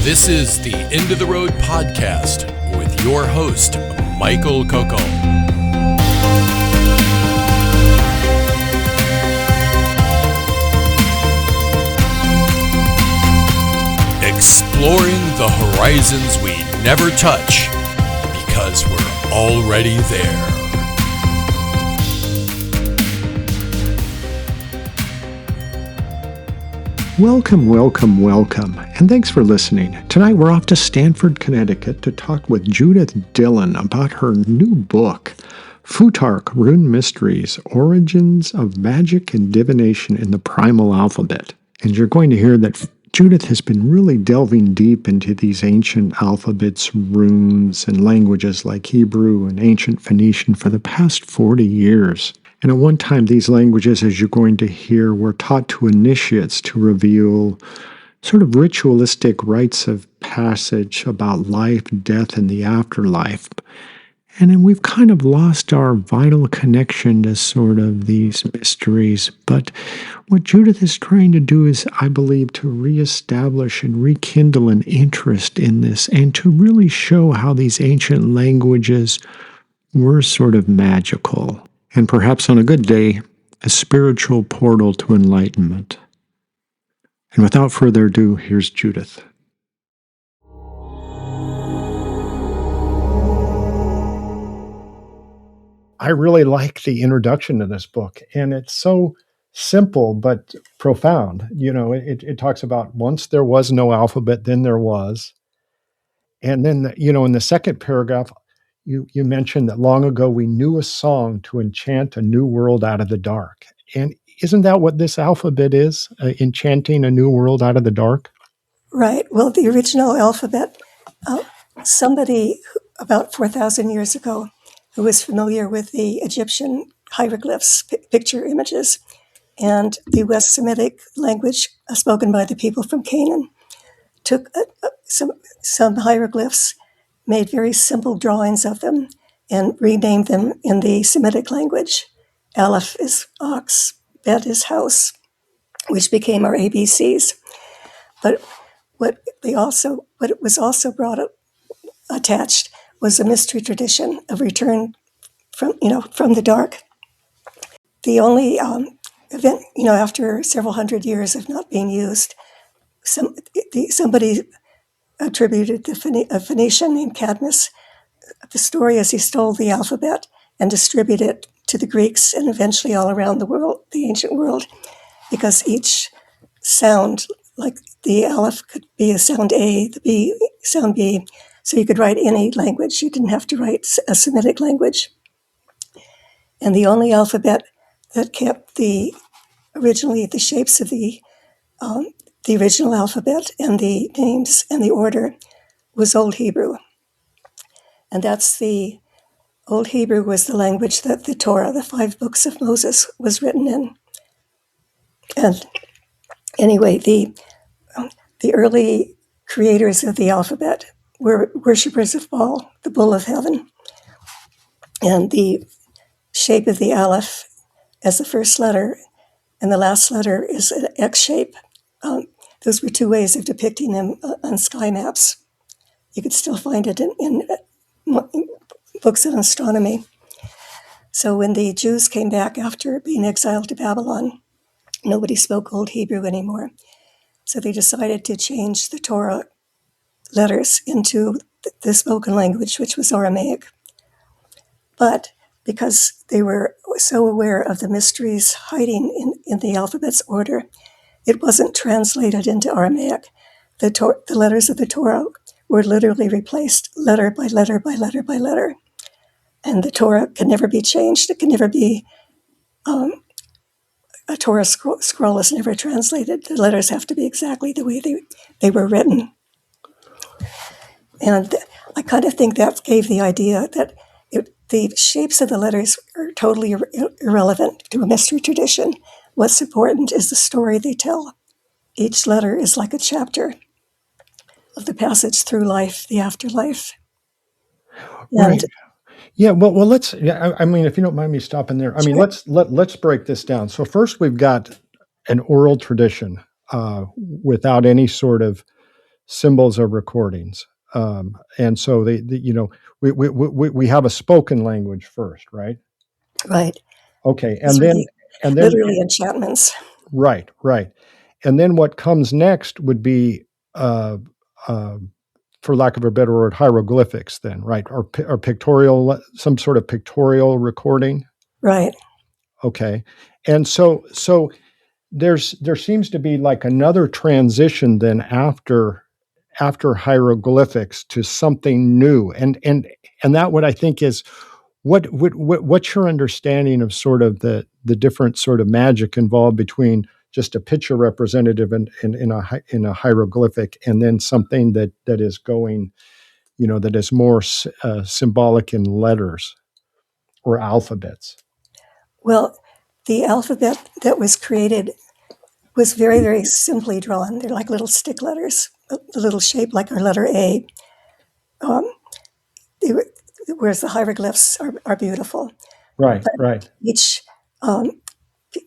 This is the End of the Road podcast with your host, Michael Coco. Exploring the horizons we never touch because we're already there. Welcome, and thanks for listening. Tonight we're off to Stamford, Connecticut to talk with Judith Dillon about her new book, Futhark Rune Mysteries, Origins of Magic and Divination in the Primal Alphabet. And you're going to hear that Judith has been really delving deep into these ancient alphabets, runes, and languages like Hebrew and ancient Phoenician for the past 40 years. And at one time, these languages, as you're going to hear, were taught to initiates to reveal sort of ritualistic rites of passage about life, death, and the afterlife. And then we've kind of lost our vital connection to sort of these mysteries. But what Judith is trying to do is, I believe, to reestablish and rekindle an interest in this and to really show how these ancient languages were sort of magical. And perhaps on a good day, a spiritual portal to enlightenment. And without further ado, here's Judith. I really like the introduction to this book, and it's so simple but profound. You know, it talks about once there was no alphabet, then there was. And then, you know, in the second paragraph, You mentioned that long ago we knew a song to enchant a new world out of the dark. And isn't that what this alphabet is? Enchanting a new world out of the dark? Right. Well, the original alphabet, somebody about 4,000 years ago who was familiar with the Egyptian hieroglyphs, picture images, and the West Semitic language spoken by the people from Canaan, took some hieroglyphs, made very simple drawings of them, and renamed them in the Semitic language. Aleph is ox, Bet is house, which became our ABCs. But what was also brought up, attached, was a mystery tradition of return from the dark. The only event, after several hundred years of not being used, somebody attributed to a Phoenician named Cadmus the story as he stole the alphabet and distributed it to the Greeks and eventually all around the world, the ancient world, because each sound, like the Aleph could be a sound A, the B, sound B, so you could write any language. You didn't have to write a Semitic language. And the only alphabet that kept originally the shapes of the original alphabet and the names and the order was Old Hebrew. And Old Hebrew was the language that the Torah, the 5 books of Moses, was written in. And anyway, the early creators of the alphabet were worshippers of Baal, the bull of heaven. And the shape of the Aleph as the first letter and the last letter is an X shape. Those were 2 ways of depicting them on sky maps. You could still find it in books of astronomy. So when the Jews came back after being exiled to Babylon, nobody spoke Old Hebrew anymore. So they decided to change the Torah letters into the spoken language, which was Aramaic. But because they were so aware of the mysteries hiding in the alphabet's order, it wasn't translated into Aramaic. The letters of the Torah were literally replaced letter by letter by letter by letter. And the Torah can never be changed. It can never be, a Torah scroll is never translated. The letters have to be exactly the way they were written. And I kind of think that gave the idea that the shapes of the letters are totally irrelevant to a mystery tradition. What's important is the story they tell. Each letter is like a chapter of the passage through life, the afterlife. Right. Yeah. Well. Let's. Yeah. I mean, if you don't mind me stopping there. I mean, let's break this down. So first, we've got an oral tradition without any sort of symbols are recordings. And so we have a spoken language first, right? Right. Okay, These and are then literally enchantments. right, and then what comes next would be, uh, uh, for lack of a better word, hieroglyphics. Then, right, or pictorial, some sort of pictorial recording. Right. Okay, and so there seems to be like another transition then after hieroglyphics to something new, and that what I think is what's your understanding of sort of the different sort of magic involved between just a picture representative in a hieroglyphic, and then something that is going, that is more symbolic in letters or alphabets. Well, the alphabet that was created was very, very simply drawn. They're like little stick letters, a little shape like our letter A. Um, they were, whereas the hieroglyphs are beautiful. Right, But right. each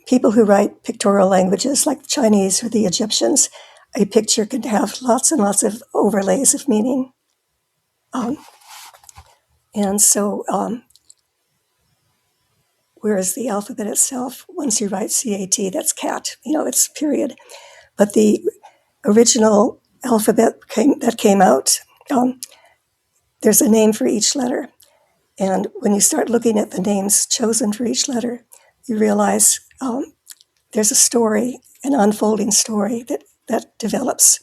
people who write pictorial languages, like the Chinese or the Egyptians, a picture can have lots and lots of overlays of meaning. Um, and so, whereas the alphabet itself, once you write CAT, that's cat, it's period. But the original alphabet that came out, there's a name for each letter. And when you start looking at the names chosen for each letter, you realize there's a story, an unfolding story that develops.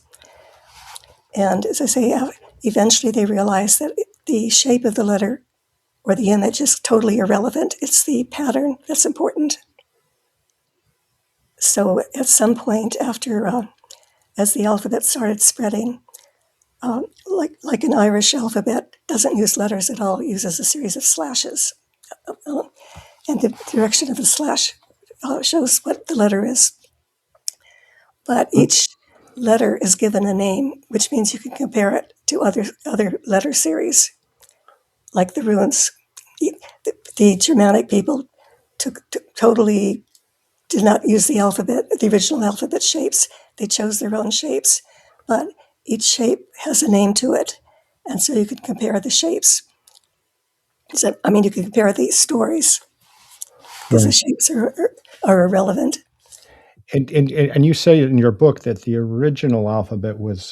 And as I say, eventually they realize that the shape of the letter or the image is totally irrelevant. It's the pattern that's important. So at some point after, as the alphabet started spreading, like an Irish alphabet doesn't use letters at all, it uses a series of slashes. And the direction of the slash shows what the letter is. But each letter is given a name, which means you can compare it to other letter series, like the runes. The Germanic people totally did not use the original alphabet shapes. They chose their own shapes, but each shape has a name to it, and so you can compare the shapes. So, you can compare the stories because the shapes are irrelevant. And you say in your book that the original alphabet was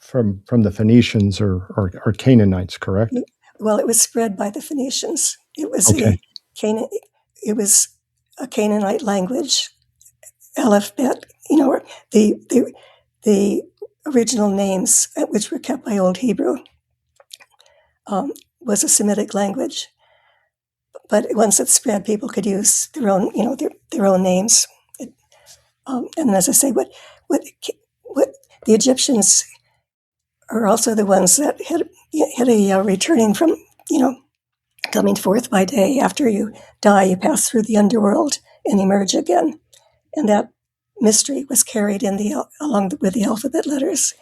from the Phoenicians or Canaanites, correct? Well, it was spread by the Phoenicians. It was Okay. it was a Canaanite language, alphabet. The original names, which were kept by Old Hebrew, was a Semitic language. But once it spread, people could use their own, their own names. And as I say, what the Egyptians are also the ones that had a returning from, coming forth by day. After you die, you pass through the underworld and emerge again. And that mystery was carried in with the alphabet letters,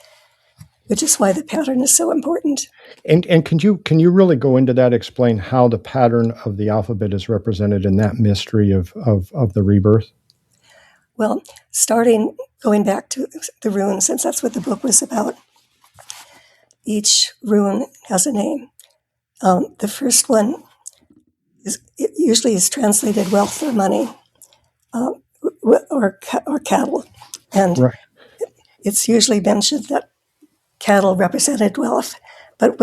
which is why the pattern is so important. And can you really go into that, explain how the pattern of the alphabet is represented in that mystery of the rebirth? Well, going back to the runes, since that's what the book was about, each rune has a name. The first one usually is translated wealth or money, or cattle, and Right. it's usually mentioned that cattle represented wealth. But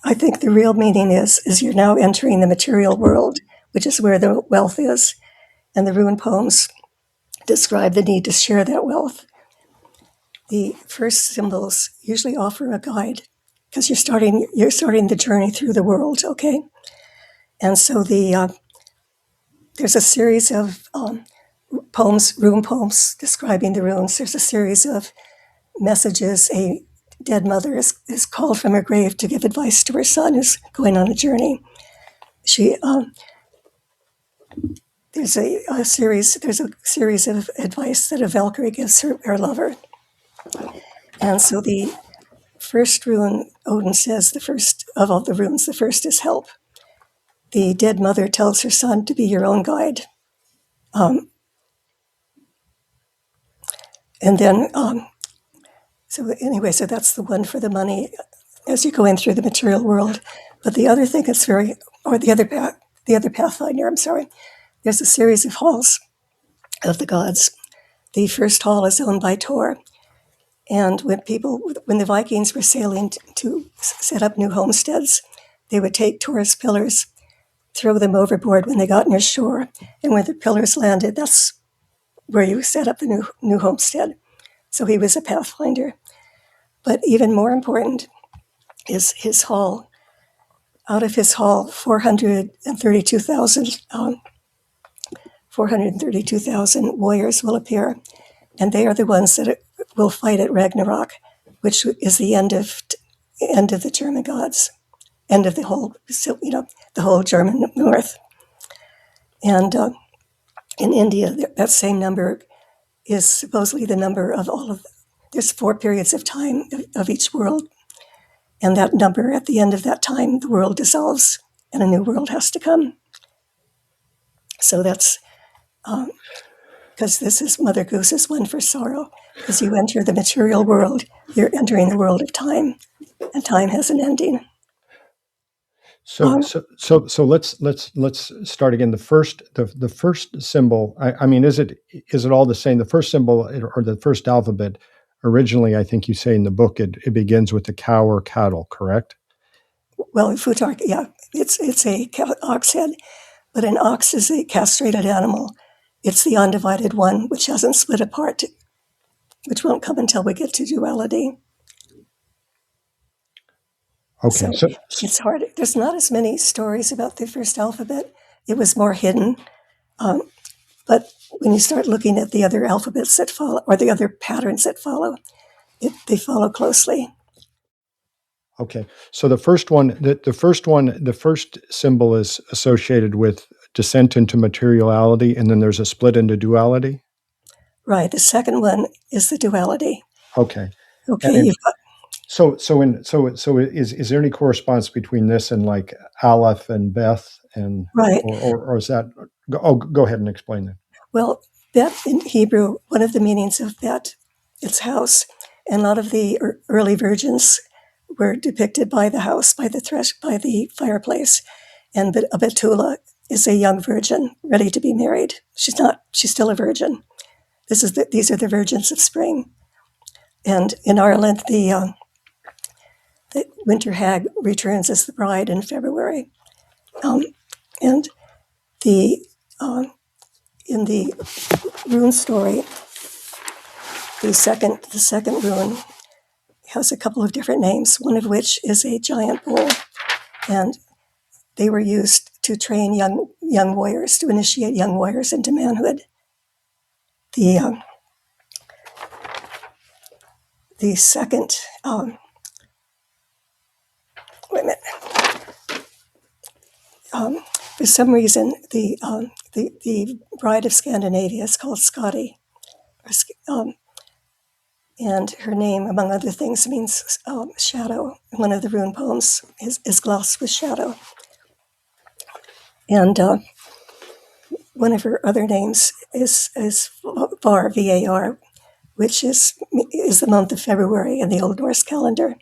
I think the real meaning is you're now entering the material world, which is where the wealth is, and the rune poems describe the need to share that wealth. The first symbols usually offer a guide because you're starting the journey through the world, okay? And so there's a series of rune poems describing the runes. There's a series of messages. A dead mother is called from her grave to give advice to her son who's going on a journey. There's a series of advice that a Valkyrie gives her lover. And so the first rune, Odin says, the first of all the runes, the first is help. The dead mother tells her son to be your own guide. And then So anyway, so that's the one for the money as you go in through the material world. But the other thing that's the other pathfinder, I'm sorry, there's a series of halls of the gods. The first hall is owned by Tor. And when the Vikings were sailing to set up new homesteads, they would take Tor's pillars, throw them overboard when they got near shore. And when the pillars landed, that's where you set up the new homestead. So he was a pathfinder. But even more important is his hall. Out of his hall, 432,000 warriors will appear, and they are the ones that will fight at Ragnarok, which is the end of the German gods, end of the whole German North. And in India, that same number is supposedly the number of there's 4 periods of time of each world. And that number, at the end of that time, the world dissolves and a new world has to come. So that's because this is Mother Goose's one for sorrow. As you enter the material world, you're entering the world of time, and time has an ending. So let's start again. The first symbol. I mean, is it all the same? The first symbol or the first alphabet. Originally, I think you say in the book it begins with a cow or cattle, correct? Well, Futhark, yeah, it's a ox head, but an ox is a castrated animal. It's the undivided one, which hasn't split apart, which won't come until we get to duality. Okay, so it's hard. There's not as many stories about the first alphabet. It was more hidden. But when you start looking at the other alphabets that follow, or the other patterns that follow, they follow closely. Okay, so the first symbol is associated with descent into materiality, and then there's a split into duality. Right. The second one is the duality. Okay. Okay. So is there any correspondence between this and like Aleph and Beth and right, or is that? Oh, go ahead and explain that. Well, Beth in Hebrew, one of the meanings of Bet, it's house, and a lot of the early virgins were depicted by the house, by the fireplace, and a Betula is a young virgin ready to be married. She's still a virgin. These are the virgins of spring, and in Ireland, the winter hag returns as the bride in February, and in the rune story, the second rune has a couple of different names, one of which is a giant bull, and they were used to train young warriors, to initiate young warriors into manhood. The second, wait a minute. For some reason, the bride of Scandinavia is called Skadi, and her name, among other things, means shadow. One of the rune poems is glossed with shadow. And one of her other names is Var, V-A-R, which is the month of February in the Old Norse calendar.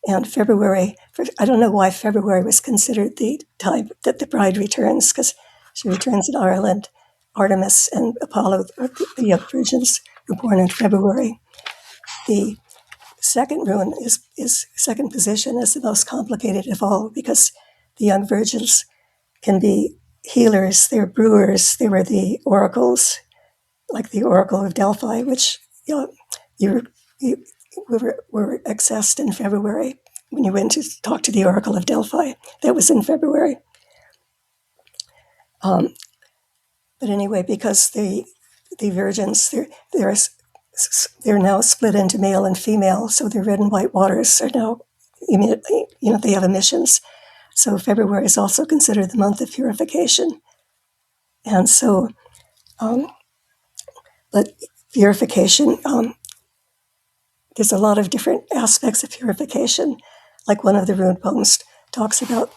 And February, I don't know why February was considered the time that the bride returns, because she returns in Ireland. Artemis and Apollo, the young virgins, were born in February. The second rune is second position is the most complicated of all, because the young virgins can be healers, they're brewers, they were the oracles, like the Oracle of Delphi, which were accessed in February when you went to talk to the Oracle of Delphi. That was in February. But anyway, because the virgins, they're now split into male and female, so the red and white waters are now, they have emissions. So February is also considered the month of purification. And so, but purification, there's a lot of different aspects of purification. Like one of the rune poems talks about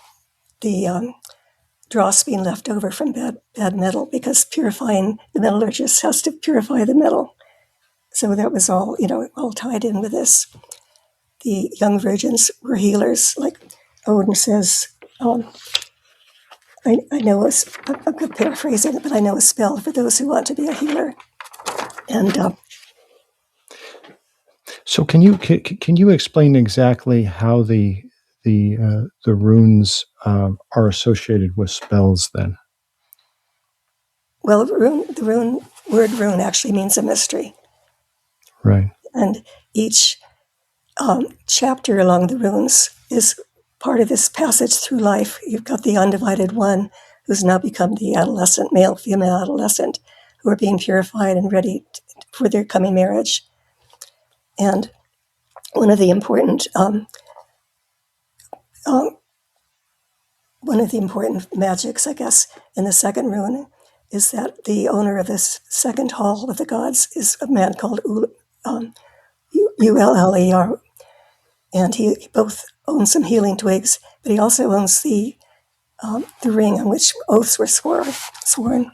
the dross being left over from bad metal, because purifying the metallurgist has to purify the metal. So that was all, all tied in with this. The young virgins were healers, like Odin says. I know I'm paraphrasing it, but I know a spell for those who want to be a healer. And So can you explain exactly how the runes are associated with spells then? well, the word rune actually means a mystery, Right. and each chapter along the runes is part of this passage through life. You've got the undivided one, who's now become the adolescent, male, female adolescent, who are being purified and ready for their coming marriage. And one of the important magics, I guess, in the second rune is that the owner of this second hall of the gods is a man called Uller, and he both owns some healing twigs, but he also owns the ring on which oaths were sworn.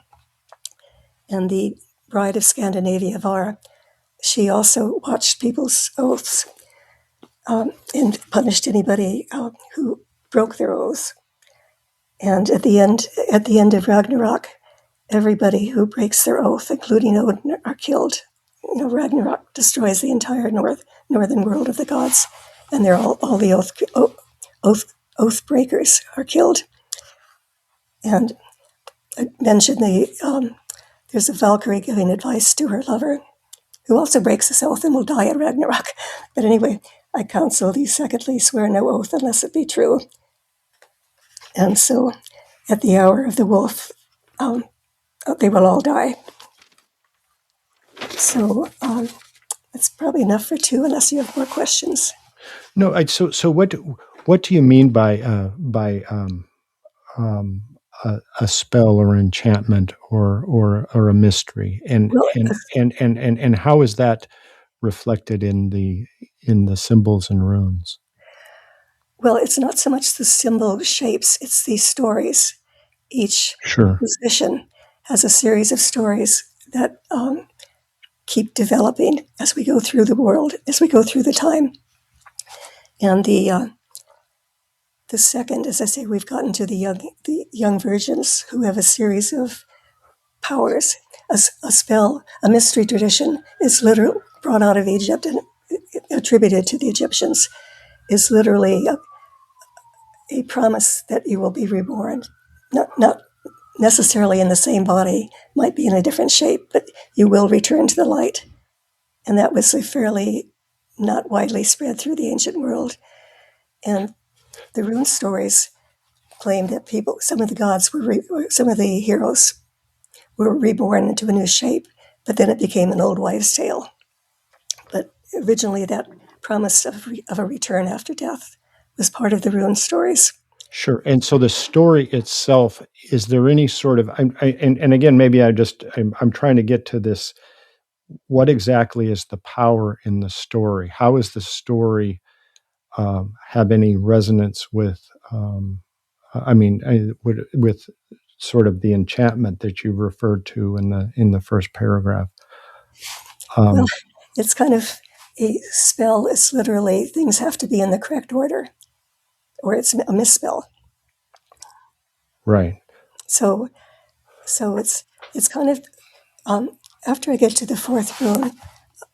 And the bride of Scandinavia, Vara, she also watched people's oaths and punished anybody who broke their oaths. And at the end of Ragnarok, everybody who breaks their oath, including Odin, are killed. Ragnarok destroys the entire northern world of the gods, and they're all the oath breakers are killed. And I mentioned there's a Valkyrie giving advice to her lover, who also breaks his oath and will die at Ragnarok. But anyway, I counsel thee, secondly, swear no oath unless it be true. And so, at the hour of the wolf, they will all die. So that's probably enough for two, unless you have more questions. No. So what do you mean by a spell or enchantment or a mystery, and Well, and how is that reflected in the symbols and runes? well, it's not so much the symbol shapes; it's these stories. Each Sure. position has a series of stories that keep developing as we go through the world, as we go through the time. And the second, as I say, we've gotten to the young virgins who have a series of powers. A spell, a mystery tradition is literally brought out of Egypt and attributed to the Egyptians, is literally a promise that you will be reborn. Not necessarily in the same body, might be in a different shape, but you will return to the light. And that was a fairly not widely spread through the ancient world. And the rune stories claim that some of the gods some of the heroes were reborn into a new shape, but then it became an old wives' tale. But originally, that promise of a return after death was part of the rune stories. Sure. And so the story itself, is there any sort of, and again, maybe I'm trying to get to this. What exactly is the power in the story? How is the story have any resonance with, with sort of the enchantment that you referred to in the first paragraph? Well, it's kind of a spell. It's literally things have to be in the correct order, or it's a misspell. Right. So it's kind of after I get to the fourth rune,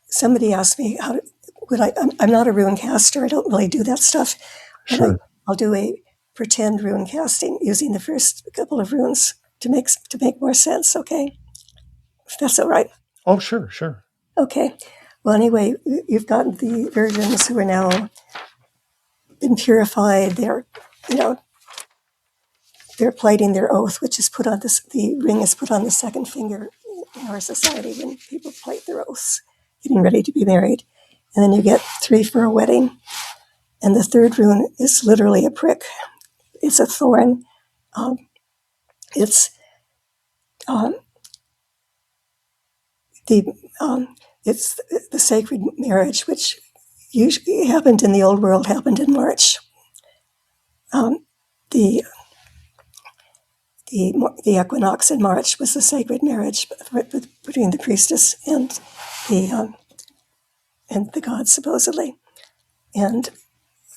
somebody asked me how would I. I'm not a rune caster. I don't really do that stuff. But Sure. I'll do a pretend rune casting using the first couple of runes to make more sense. Okay, if that's all right. Oh, sure. Okay. Well, anyway, you've got the virgins who are now been purified. They're plighting their oath, which is put on this. The ring is put on the second finger in our society when people plight their oaths, getting ready to be married. And then you get 3 for a wedding. And the third rune is literally a prick. It's a thorn. It's the it's the sacred marriage, which usually happened in the old world, happened in March. The equinox in March was the sacred marriage between the priestess and the and the gods supposedly. And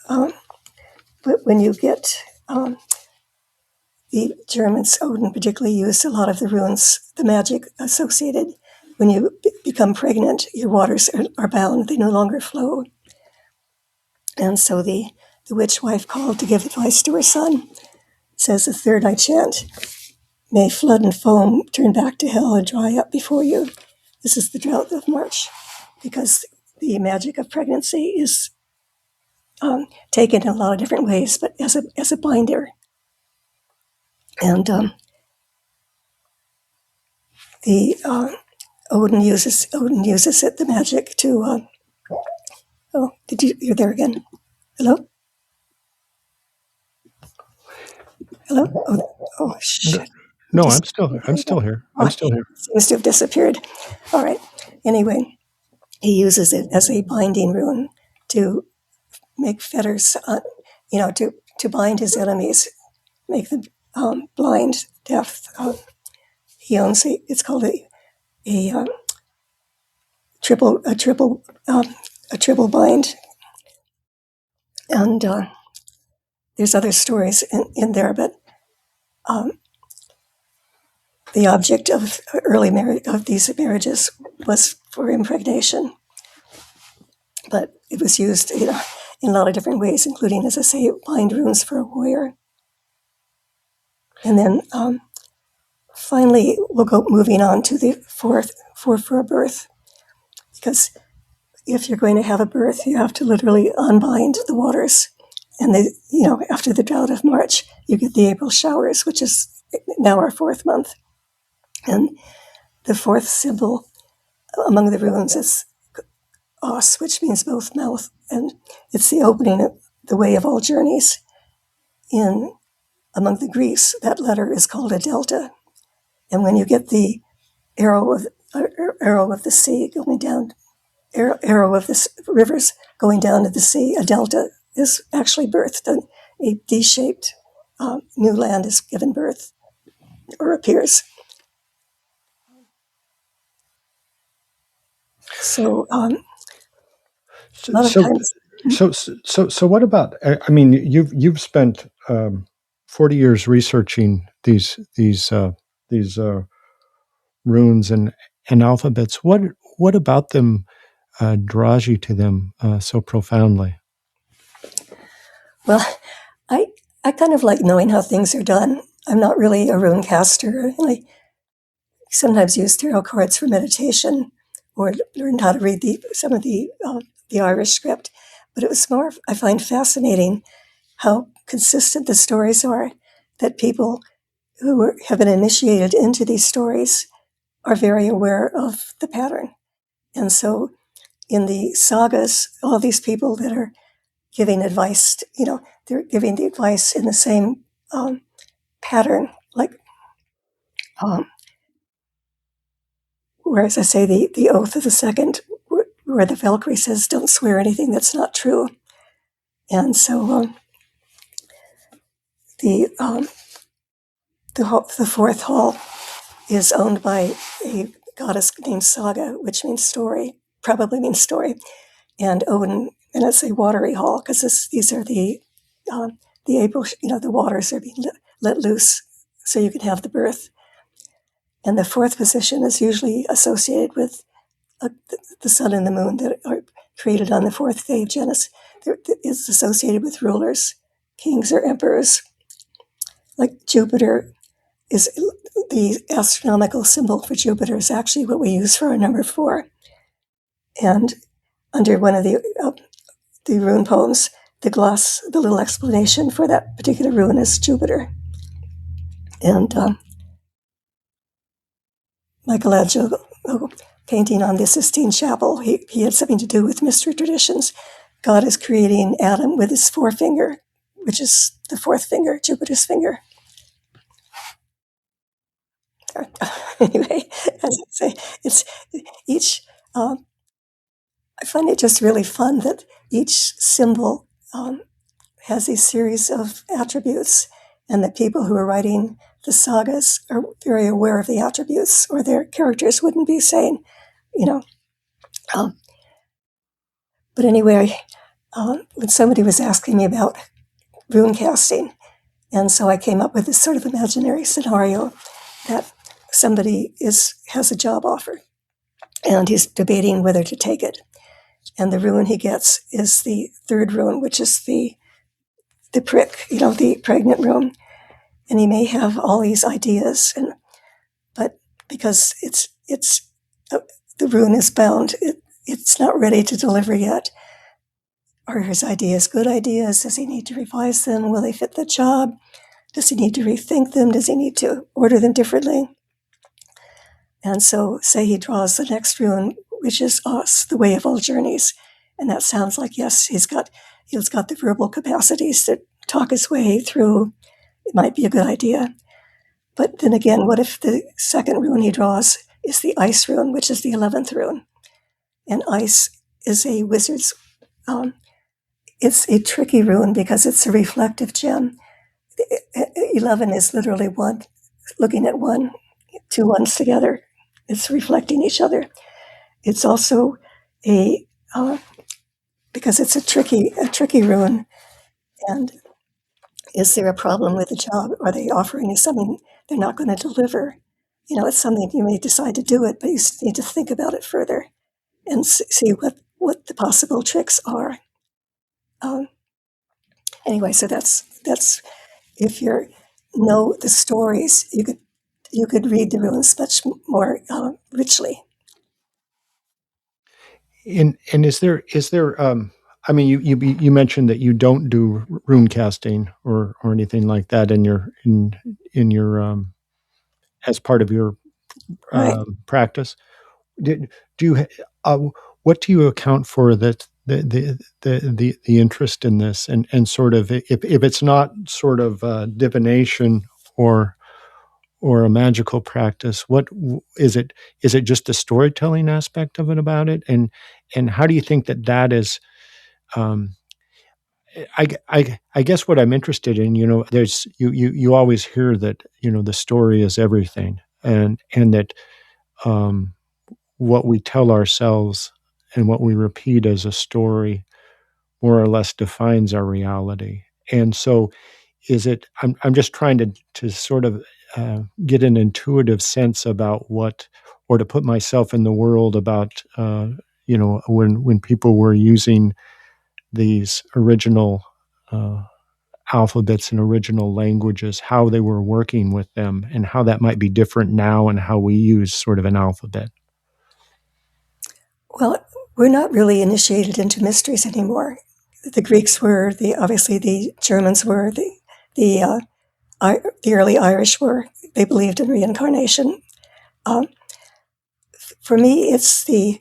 but when you get the Germans, Odin particularly used a lot of the runes, the magic associated. When you become pregnant, your waters are bound; they no longer flow. And so the witch wife called to give advice to her son. Says the third I chant, may flood and foam turn back to hell and dry up before you. This is the drought of March, because the magic of pregnancy is taken in a lot of different ways, but as a binder. And the Odin uses it, the magic, to. You're there again? Hello. Hello. Oh shit. No, I'm still here. I'm still here. Seems to have disappeared. All right. Anyway, he uses it as a binding rune to make fetters, to bind his enemies, make them blind, deaf. He owns it's called a triple bind, and there's other stories in there, but the object of these marriages was for impregnation, but it was used, in a lot of different ways, including, as I say, bind runes for a warrior. And then finally, we'll go moving on to the for a birth, because if you're going to have a birth, you have to literally unbind the waters. And after the drought of March, you get the April showers, which is now our 4th month. And the 4th symbol among the runes is os, which means both mouth, and it's the opening of the way of all journeys. Among the Greeks, that letter is called a delta. And when you get the arrow of the sea going down, arrow of the rivers going down to the sea, a delta is actually birthed. A D-shaped new land is given birth or appears. So a lot of times. So what about? I mean, you've spent 40 years researching these runes and alphabets. What about them draws you to them so profoundly? Well, I kind of like knowing how things are done. I'm not really a rune caster. I sometimes use tarot cards for meditation, or learned how to read some of the Irish script. But it was more, I find fascinating how consistent the stories are, that people who have been initiated into these stories are very aware of the pattern. And so in the sagas, all these people that are giving advice, they're giving the advice in the same pattern, like whereas I say the oath of the second, where the Valkyrie says, don't swear anything that's not true. And so the 4th hall is owned by a goddess named Saga, which means story, probably means story, and Odin, and it's a watery hall, because these are the April, the waters are being let loose so you can have the birth. And the 4th position is usually associated with the sun and the moon that are created on the 4th day of Genesis. It's associated with rulers, kings or emperors. Like Jupiter is the astronomical symbol for Jupiter is actually what we use for our number 4. And under one of the rune poems, the little explanation for that particular rune is Jupiter. And Michelangelo, painting on the Sistine Chapel, he had something to do with mystery traditions. God is creating Adam with his forefinger, which is the 4th finger, Jupiter's finger. Anyway, as I say, it's each. I find it just really fun that each symbol has a series of attributes, and that people who are writing the sagas are very aware of the attributes, or their characters wouldn't be saying, But anyway, when somebody was asking me about rune casting, and so I came up with this sort of imaginary scenario that somebody has a job offer, and he's debating whether to take it. And the rune he gets is the third rune, which is the prick, the pregnant rune. And he may have all these ideas, but because the rune is bound, it's not ready to deliver yet. Are his ideas good ideas? Does he need to revise them? Will they fit the job? Does he need to rethink them? Does he need to order them differently? And so, say he draws the next rune, which is Os, the way of all journeys. And that sounds like, yes, he's got the verbal capacities to talk his way through. It might be a good idea. But then again, what if the second rune he draws is the ice rune, which is the 11th rune? And ice is a wizard's, it's a tricky rune because it's a reflective gem. 11 is literally one, looking at one, two ones together. It's reflecting each other. It's also because it's a tricky rune. And is there a problem with the job? Are they offering you something they're not going to deliver? It's something you may decide to do it, but you need to think about it further and see what the possible tricks are. Anyway, so that's if you know the stories, you could read the runes much more richly. And is there I mean, you mentioned that you don't do rune casting or anything like that in your as part of your Right. practice. What do you account for the interest in this and sort of if it's not sort of divination or a magical practice, what is it? Is it just the storytelling aspect of it about it? And how do you think that is? I guess what I'm interested in, there's you always hear that the story is everything, and that what we tell ourselves and what we repeat as a story more or less defines our reality. And so, is it? I'm just trying to sort of get an intuitive sense about or to put myself in the world about when people were using these original alphabets and original languages, how they were working with them, and how that might be different now and how we use sort of an alphabet. Well, we're not really initiated into mysteries anymore. The Greeks were, obviously the Germans were, the early Irish were. They believed in reincarnation. For me, it's the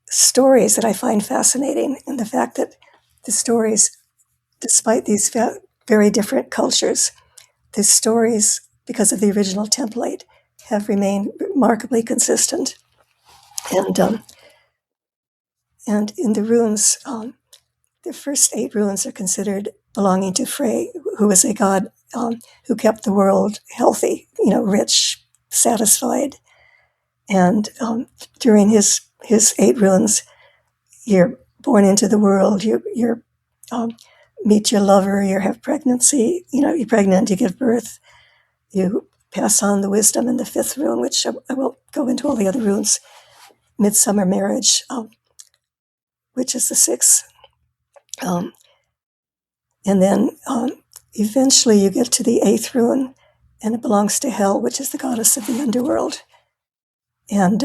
stories that I find fascinating, and the fact that the stories, despite these very different cultures, the stories, because of the original template, have remained remarkably consistent. And in the runes, the first 8 runes are considered belonging to Frey, who was a god who kept the world healthy, rich, satisfied. And during his 8 runes, you're born into the world, you meet your lover, you have pregnancy, you're pregnant, you give birth, you pass on the wisdom in the 5th rune, which I won't go into all the other runes, midsummer marriage, which is the 6th. And then eventually you get to the 8th rune, and it belongs to Hel, which is the goddess of the underworld. And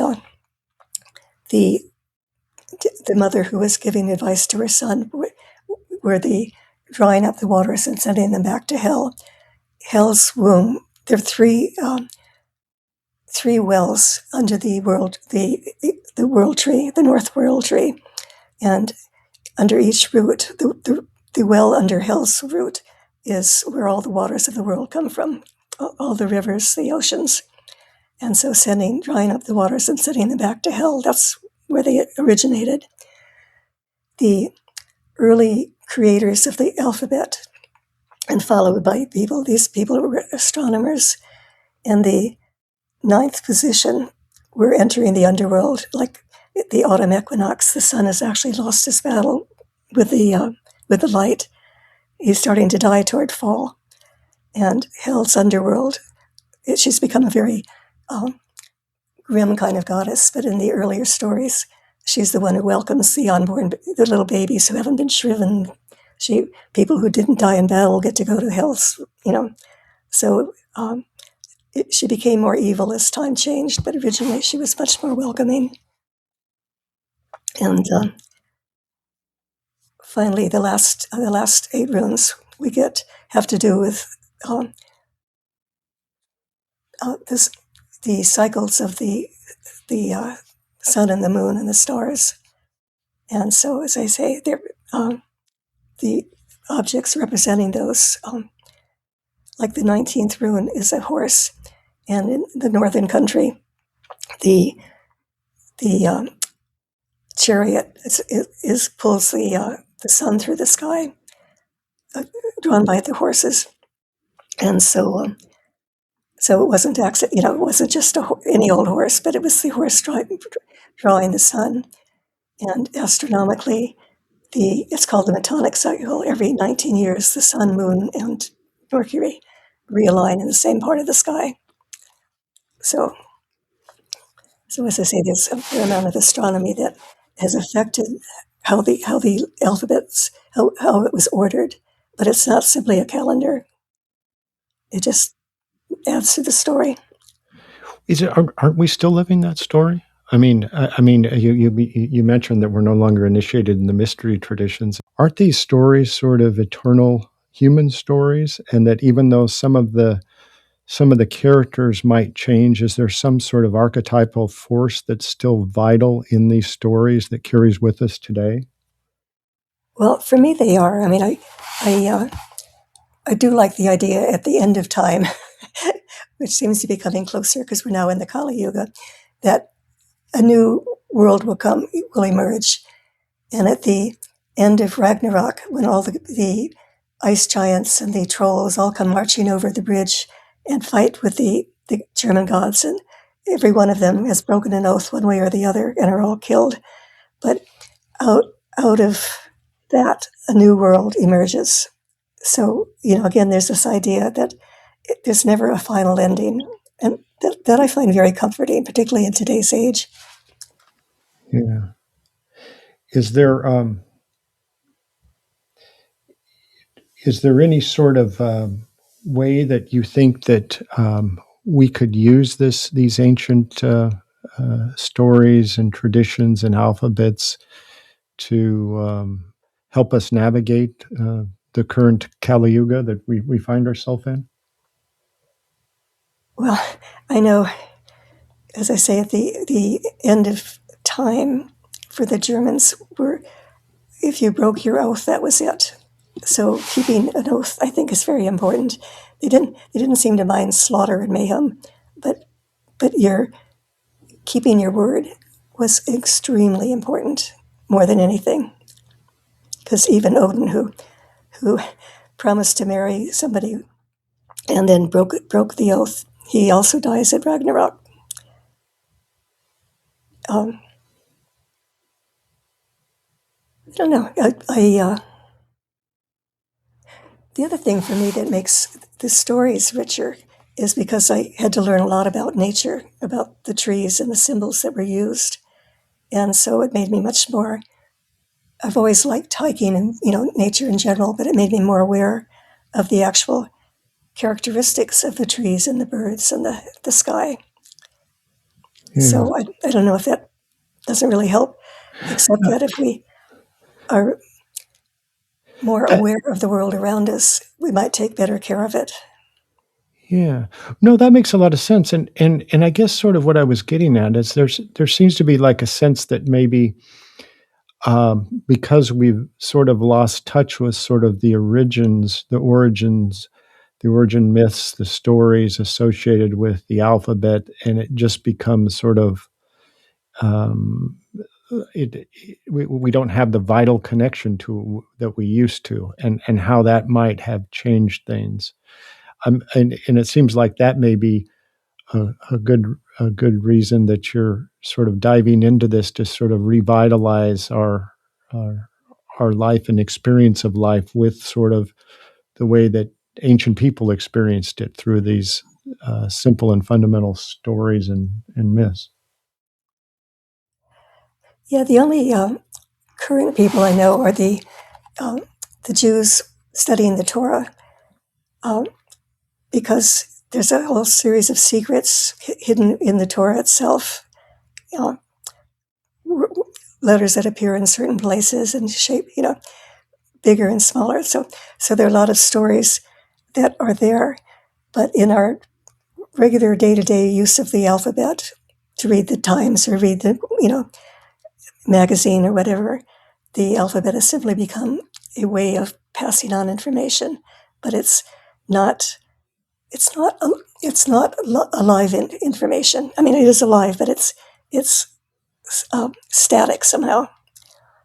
the mother who was giving advice to her son were the drawing up the waters and sending them back to Hel. Hel's womb, there are 3 wells under the world, the world tree, the North World Tree. And under each root, the well under Hel's root is where all the waters of the world come from, all the rivers, the oceans. And so drying up the waters and sending them back to Hel, that's where they originated. The early creators of the alphabet, and followed by these people were astronomers, and the 9th position were entering the underworld, like the autumn equinox, the sun has actually lost his battle with the light. He's starting to die toward fall. And Hell's underworld, she's become a very grim kind of goddess, but in the earlier stories, she's the one who welcomes the unborn, the little babies who haven't been shriven. People who didn't die in battle get to go to Hell's, So she became more evil as time changed, but originally she was much more welcoming. And finally, the last 8 runes we get have to do with the cycles of the sun and the moon and the stars. And so, as I say, the objects representing those, like the 19th rune is a horse, and in the northern country, the chariot pulls the sun through the sky, drawn by the horses, and so it wasn't it wasn't just any old horse, but it was the horse drawing the sun, and astronomically, it's called the Metonic cycle. Every 19 years, the sun, moon, and Mercury realign in the same part of the sky. So as I say, there's a fair amount of astronomy that has affected how the alphabets, how it was ordered, but it's not simply a calendar. It just adds to the story. Aren't we still living that story? You mentioned that we're no longer initiated in the mystery traditions. Aren't these stories sort of eternal human stories, and that even though some of the characters might change, is there some sort of archetypal force that's still vital in these stories that carries with us today? Well, for me, they are. I mean, I do like the idea at the end of time, which seems to be coming closer because we're now in the Kali Yuga, that a new world will emerge. And at the end of Ragnarok, when all the ice giants and the trolls all come marching over the bridge and fight with the German gods, and every one of them has broken an oath one way or the other and are all killed. But out of that, a new world emerges. So, again, there's this idea that there's never a final ending. And that I find very comforting, particularly in today's age. Yeah. Is there any sort of way that you think that we could use these ancient stories and traditions and alphabets to help us navigate the current Kali Yuga that we find ourselves in? Well, I know, as I say, at the end of time for the Germans, if you broke your oath, that was it. So keeping an oath, I think, is very important. They didn't seem to mind slaughter and mayhem, but keeping your word was extremely important, more than anything. Because even Odin, who promised to marry somebody and then broke the oath, he also dies at Ragnarok. I don't know. The other thing for me that makes the stories richer is because I had to learn a lot about nature, about the trees and the symbols that were used. And so it made me much more, I've always liked hiking and, nature in general, but it made me more aware of the actual characteristics of the trees and the birds and the sky. Yeah. So I don't know if that doesn't really help, except that if we are more aware of the world around us, we might take better care of it. Yeah. No, that makes a lot of sense. And I guess sort of what I was getting at is there seems to be like a sense that maybe because we've sort of lost touch with sort of the origin myths, the stories associated with the alphabet, and it just becomes sort of we don't have the vital connection to that we used to, and how that might have changed things. And it seems like that may be a good a good reason that you're sort of diving into this to sort of revitalize our, our life and experience of life with sort of the way that ancient people experienced it through these simple and fundamental stories and myths. Yeah, the only current people I know are the Jews studying the Torah, because there's a whole series of secrets hidden in the Torah itself. Letters that appear in certain places and shape, bigger and smaller. So there are a lot of stories that are there, but in our regular day-to-day use of the alphabet, to read the Times or read the, magazine or whatever, the alphabet has simply become a way of passing on information, but it's not alive information. I mean, it is alive, but it's static somehow.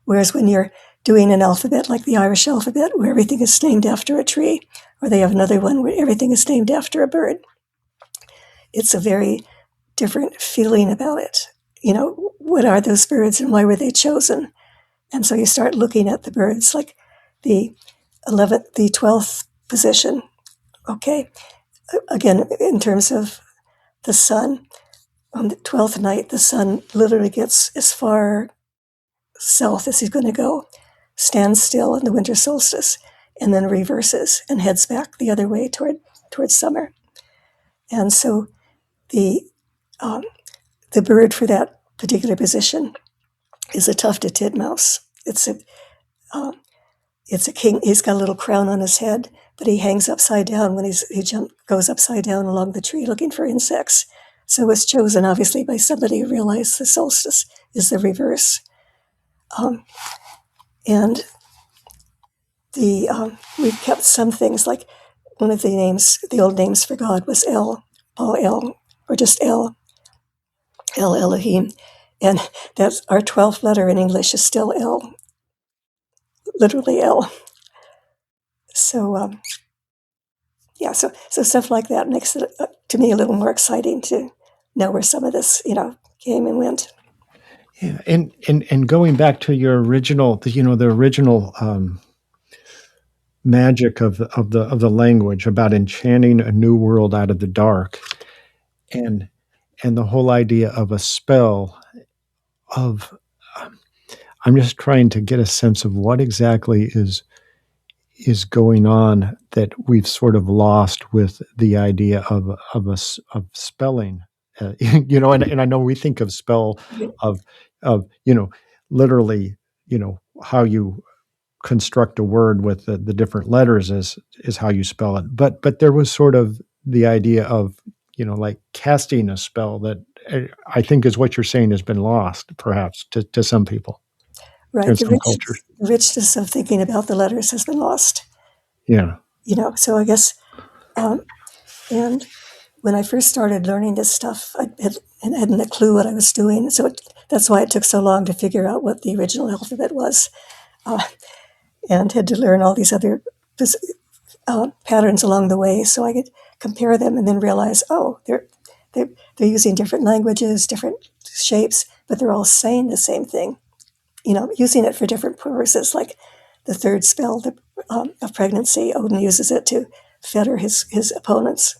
Whereas when you're doing an alphabet like the Irish alphabet, where everything is named after a tree, or they have another one where everything is named after a bird, it's a very different feeling about it. What are those birds and why were they chosen? And so you start looking at the birds, like the 12th position. Okay, again, in terms of the sun, on the 12th night, the sun literally gets as far south as he's going to go, stands still in the winter solstice, and then reverses and heads back the other way towards summer. And so the bird for that particular position is a tufted titmouse. It's a king. He's got a little crown on his head, but he hangs upside down when goes upside down along the tree looking for insects. So it's chosen, obviously, by somebody who realized the solstice is the reverse. And we've kept some things, like one of the old names for God was El, Paul El, or just El Elohim. And that's our 12th letter in English is still El, literally El. So, so stuff like that makes it, to me, a little more exciting to know where some of this, came and went. Yeah, and going back to your original, the original magic of the language about enchanting a new world out of the dark, and the whole idea of a spell of, I'm just trying to get a sense of what exactly is going on that we've sort of lost with the idea of spelling. And I know we think of spell of literally, how you construct a word with the different letters is how you spell it. But there was sort of the idea of, like casting a spell that I think is what you're saying has been lost, perhaps, to some people. Right. In some cultures. The richness of thinking about the letters has been lost. Yeah. So I guess, and when I first started learning this stuff, I hadn't a clue what I was doing. So that's why it took so long to figure out what the original alphabet was, and had to learn all these other patterns along the way so I could compare them and then realize, oh, they're using different languages, different shapes, but they're all saying the same thing. Using it for different purposes, like the third spell of pregnancy, Odin uses it to fetter his opponents,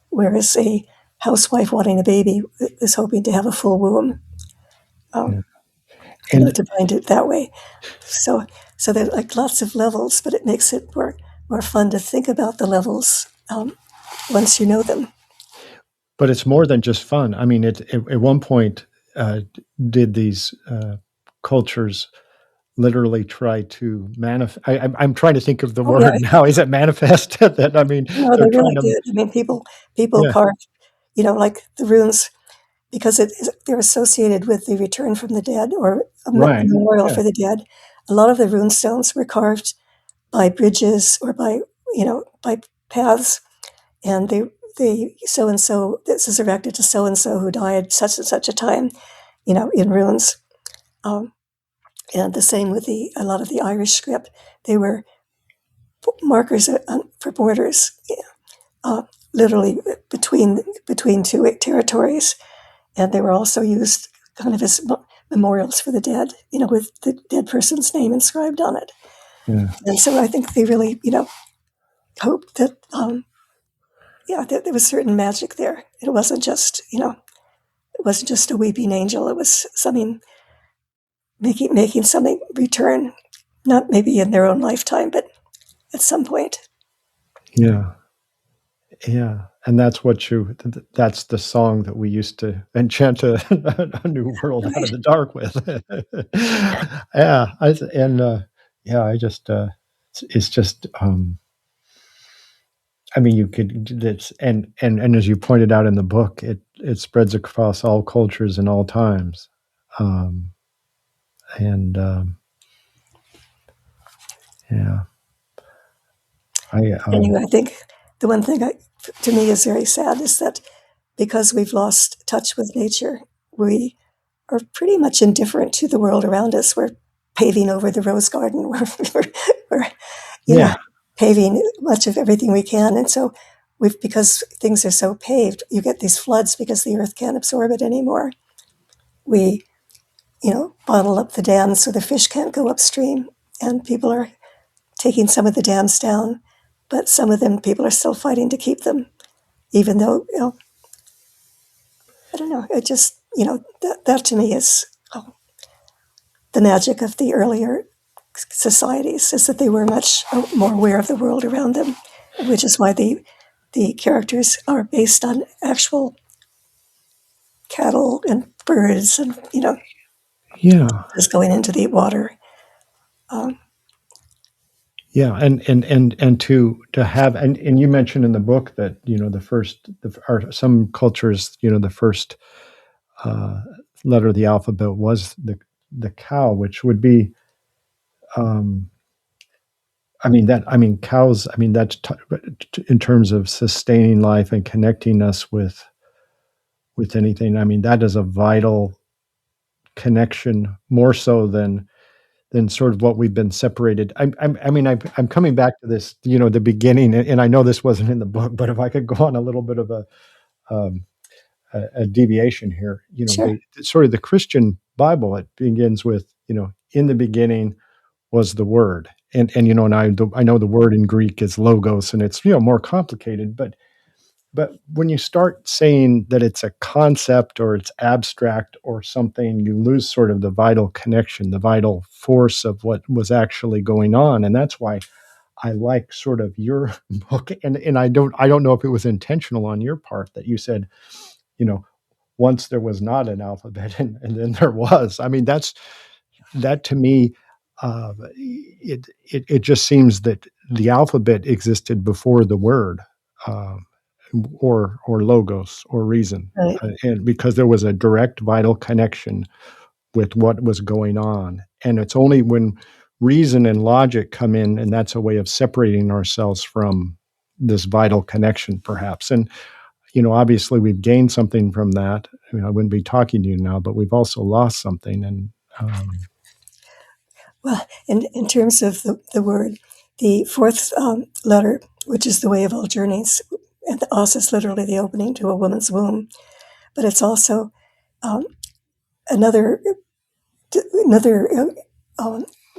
whereas a housewife wanting a baby is hoping to have a full womb, to bind it that way. So there's like lots of levels, but it makes it more fun to think about the levels once you know them. But it's more than just fun. I mean, at one point, did these cultures literally try to manifest? I'm trying to think of the word now. Is it manifest? That, I mean, no, they really did. I mean, people carved, like the runes, because they're associated with the return from the dead or a memorial for the dead. A lot of the rune stones were carved by bridges or by paths, and they so and so, this is erected to so and so who died such and such a time, in runes. And the same with a lot of the Irish script. They were markers for borders, literally between two territories. and they were also used kind of as memorials for the dead, with the dead person's name inscribed on it. Yeah. And so I think they really, hoped that, that there was certain magic there. It wasn't just, it wasn't just a weeping angel. It was something making something return, not maybe in their own lifetime, but at some point. Yeah. Yeah. And that's that's the song that we used to enchant a new world out of the dark with. Yeah. It's just, I mean, you could, and as you pointed out in the book, it spreads across all cultures and all times. Yeah. Anyway, I think the one thing to me is very sad is that because we've lost touch with nature, we are pretty much indifferent to the world around us. We're paving over the rose garden. We're paving much of everything we can. And so because things are so paved, you get these floods because the earth can't absorb it anymore. We, bottle up the dams so the fish can't go upstream, and people are taking some of the dams down, but some of them people are still fighting to keep them, even though, I don't know, it just, that to me is the magic of the earlier societies, is that they were much more aware of the world around them, which is why the characters are based on actual cattle and birds and, just going into the water. Yeah, and to have, and you mentioned in the book that some cultures, the first letter of the alphabet was the cow, which would be, cows. I mean, that's in terms of sustaining life and connecting us with anything. I mean, that is a vital connection, more so than sort of what we've been separated. I'm coming back to this, the beginning, and I know this wasn't in the book, but if I could go on a little bit of a deviation here, Sure. Sort of the Christian Bible, it begins with, in the beginning was the Word, and and I know the word in Greek is logos, and it's more complicated, but when you start saying that it's a concept or it's abstract or something, you lose sort of the vital connection, the vital force of what was actually going on. And that's why I like sort of your book. And I don't know if it was intentional on your part that you said, once there was not an alphabet and then there was. I mean, that to me, it just seems that the alphabet existed before the word. Or logos or reason, Right. and because there was a direct vital connection with what was going on. And it's only when reason and logic come in, and that's a way of separating ourselves from this vital connection, perhaps. And obviously we've gained something from that. I wouldn't be talking to you now, but we've also lost something. And Well, in terms of the word, the fourth letter, which is the way of all journeys, and the os is literally the opening to a woman's womb, but it's also another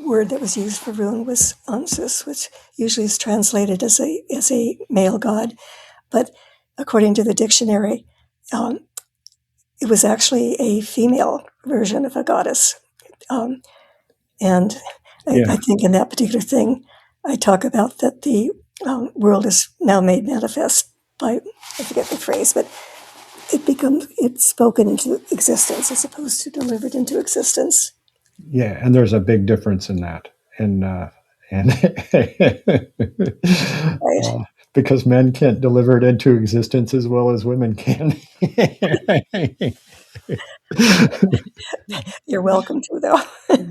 word that was used for rune was Ansus, which usually is translated as a male god, but according to the dictionary, it was actually a female version of a goddess. And I think in that particular thing, I talk about that the world is now made manifest by, I forget the phrase, but it's spoken into existence as opposed to delivered into existence. Yeah, and there's a big difference in that, and Right. because men can't deliver it into existence as well as women can. You're welcome to, though.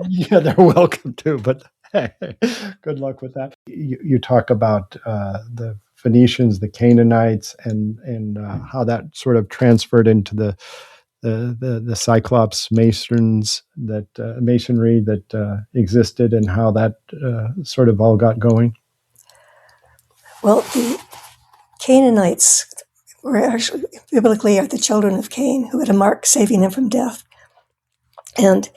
Yeah, they're welcome to, but good luck with that. You talk about the Phoenicians, the Canaanites, and how that sort of transferred into the Cyclops masonry that existed, and how that sort of all got going. Well, the Canaanites or actually biblically are the children of Cain, who had a mark saving him from death. And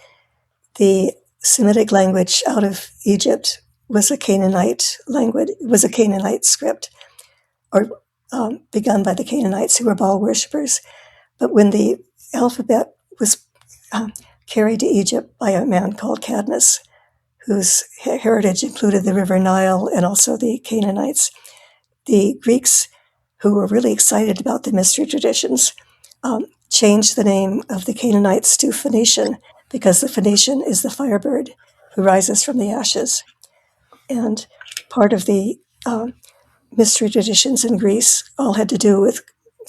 the Semitic language out of Egypt was a Canaanite language, was a Canaanite script, or begun by the Canaanites, who were Baal worshippers. But when the alphabet was carried to Egypt by a man called Cadmus, whose heritage included the River Nile and also the Canaanites, the Greeks, who were really excited about the mystery traditions, changed the name of the Canaanites to Phoenician, because the Phoenician is the firebird who rises from the ashes. And part of the mystery traditions in Greece all had to do with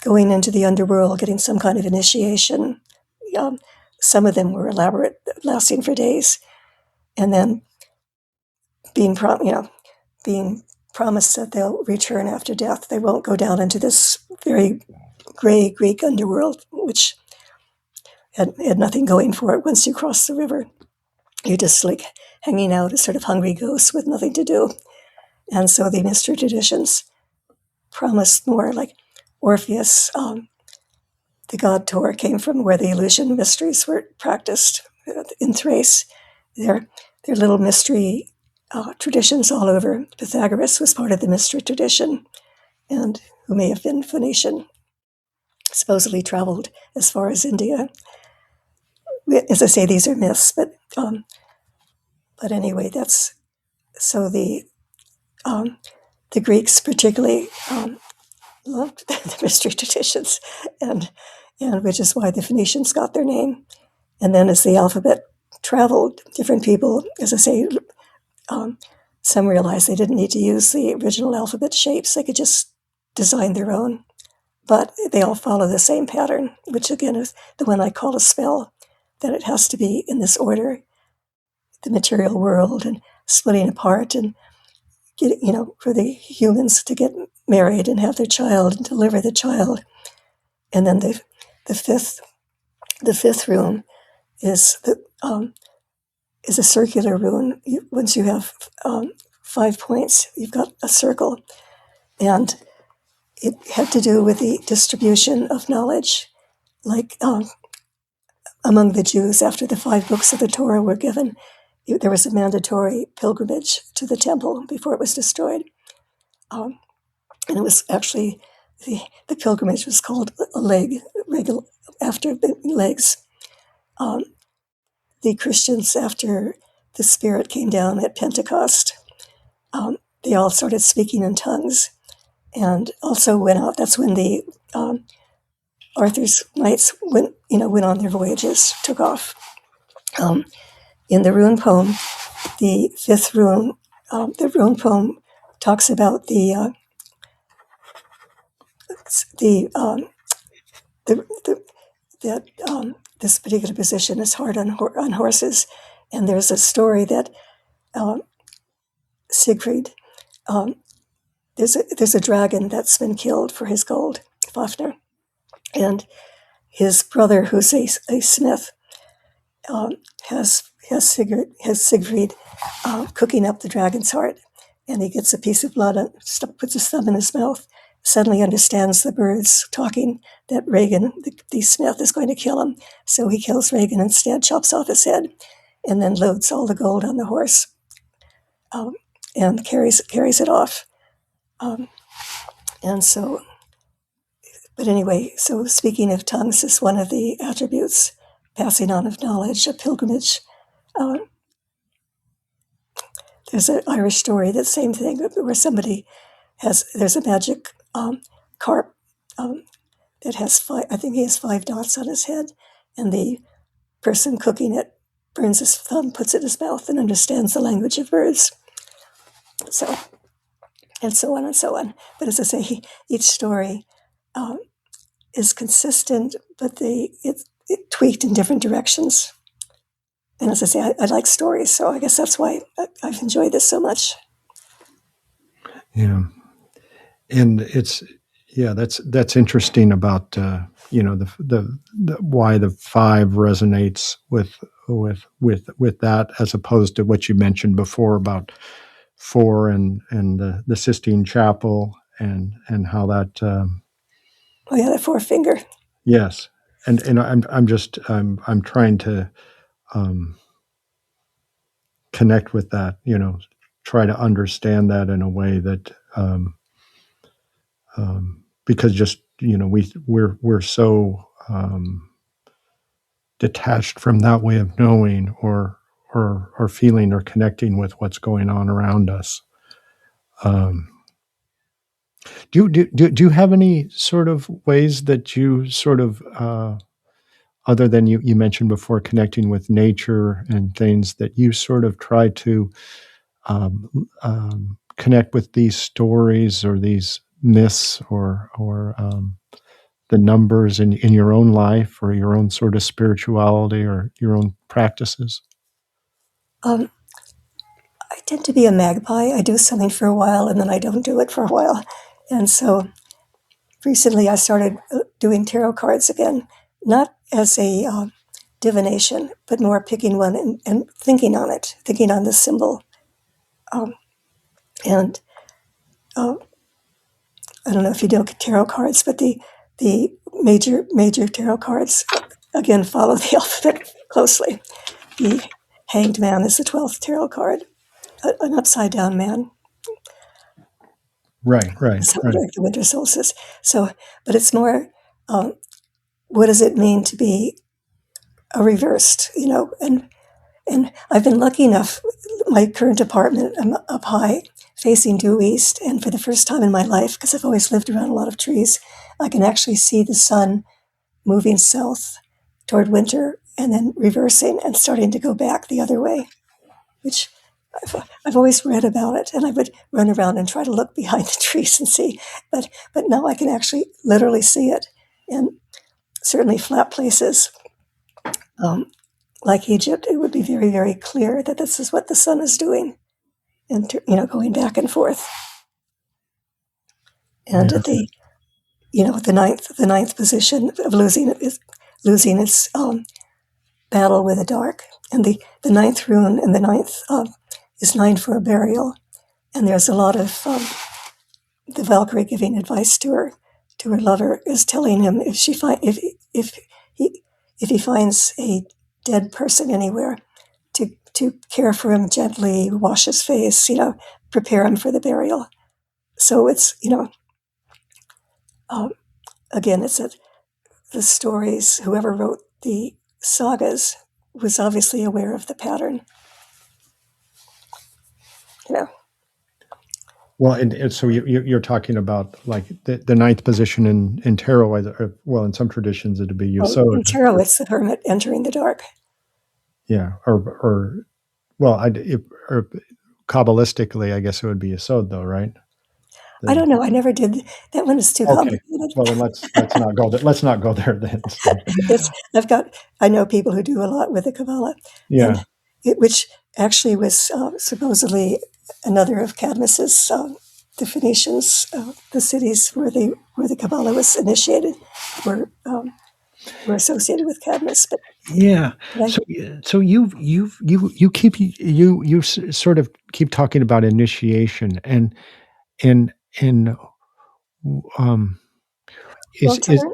going into the underworld, getting some kind of initiation. Some of them were elaborate, lasting for days, and then being promised that they'll return after death. They won't go down into this very gray Greek underworld, which had nothing going for it. Once you cross the river, you're just like hanging out as sort of hungry ghosts with nothing to do. And so the mystery traditions promised more, like Orpheus, the god Tor, came from where the Eleusinian mysteries were practiced in Thrace. There are little mystery traditions all over. Pythagoras was part of the mystery tradition, and who may have been Phoenician, supposedly traveled as far as India. As I say, these are myths, but anyway, that's so the Greeks particularly loved the mystery traditions, and which is why the Phoenicians got their name. And then as the alphabet traveled, different people, as I say, some realized they didn't need to use the original alphabet shapes; they could just design their own. But they all follow the same pattern, which again is the one I call a spell, that it has to be in this order: the material world and splitting apart, and getting, for the humans to get married and have their child and deliver the child. And then the fifth rune is a circular rune. Once you have 5 points, you've got a circle, and it had to do with the distribution of knowledge, like among the Jews after the 5 books of the Torah were given. There was a mandatory pilgrimage to the temple before it was destroyed. And it was actually, the pilgrimage was called a leg, after the legs. The Christians, after the Spirit came down at Pentecost, they all started speaking in tongues, and also went out. That's when the Arthur's knights went on their voyages, took off. In the rune poem, the 5th rune, the rune poem talks about that this particular position is hard on horses, and there's a story that Siegfried, there's a dragon that's been killed for his gold, Fafnir, and his brother, who's a smith, has Siegfried cooking up the dragon's heart, and he gets a piece of blood, puts his thumb in his mouth, suddenly understands the birds talking, that Regan, the smith, is going to kill him. So he kills Regan instead, chops off his head, and then loads all the gold on the horse, and carries it off. And so, but anyway, so speaking of tongues is one of the attributes, passing on of knowledge, a pilgrimage. There's an Irish story, that same thing, where somebody there's a magic carp that has 5, I think he has 5 dots on his head, and the person cooking it burns his thumb, puts it in his mouth, and understands the language of birds. So, and so on and so on. But as I say, each story is consistent, but it tweaked in different directions. And as I say, I like stories, so I guess that's why I've enjoyed this so much. Yeah, and that's interesting about the why the 5 resonates with that, as opposed to what you mentioned before about 4 and the Sistine Chapel, and how that Oh yeah, the forefinger. Yes, and I'm trying to connect with that. Try to understand that in a way that because just we're so detached from that way of knowing or feeling or connecting with what's going on around us. Do you have any sort of ways that you sort of other than you mentioned before, connecting with nature and things, that you sort of try to connect with these stories or these myths or the numbers in your own life or your own sort of spirituality or your own practices? Um, I tend to be a magpie. I do something for a while and then I don't do it for a while. And so recently I started doing tarot cards again, not as a divination, but more picking one and thinking on it, thinking on the symbol. Um, and I don't know if you do tarot cards, but the major tarot cards again follow the alphabet closely. The Hanged Man is the 12th tarot card, an upside down man, Right. something like the winter solstice. So, but it's more, what does it mean to be a reversed? And I've been lucky enough. My current apartment, I'm up high, facing due east, and for the first time in my life, because I've always lived around a lot of trees, I can actually see the sun moving south toward winter and then reversing and starting to go back the other way, which I've always read about it, and I would run around and try to look behind the trees and see, but now I can actually literally see it, and certainly flat places um, like Egypt, it would be very, very clear that this is what the sun is doing, and going back and forth, and Yeah. at the ninth position of losing its battle with the dark, and the ninth rune and the ninth is 9 for a burial, and there's a lot of the Valkyrie giving advice to her lover, is telling him if he finds a dead person anywhere, to care for him gently, wash his face, prepare him for the burial. So it's um, again, it's the stories. Whoever wrote the sagas was obviously aware of the pattern. You know, Well, and so you're talking about like the ninth position in tarot. Well, in some traditions it'd be in Yusod. tarot, it's the hermit entering the dark. Yeah, or well, or Kabbalistically, I guess it would be Yesod, though, right? I don't know. I never did. That one is too Okay. complicated. Well, then let's not go there. Let's not go there then. I know people who do a lot with the Kabbalah, and Yeah. which actually was supposedly another of Cadmus's, the Phoenicians, the cities where the Kabbalah was initiated, were associated with Cadmus. But Yeah. I, So you sort of keep talking about initiation and um well, is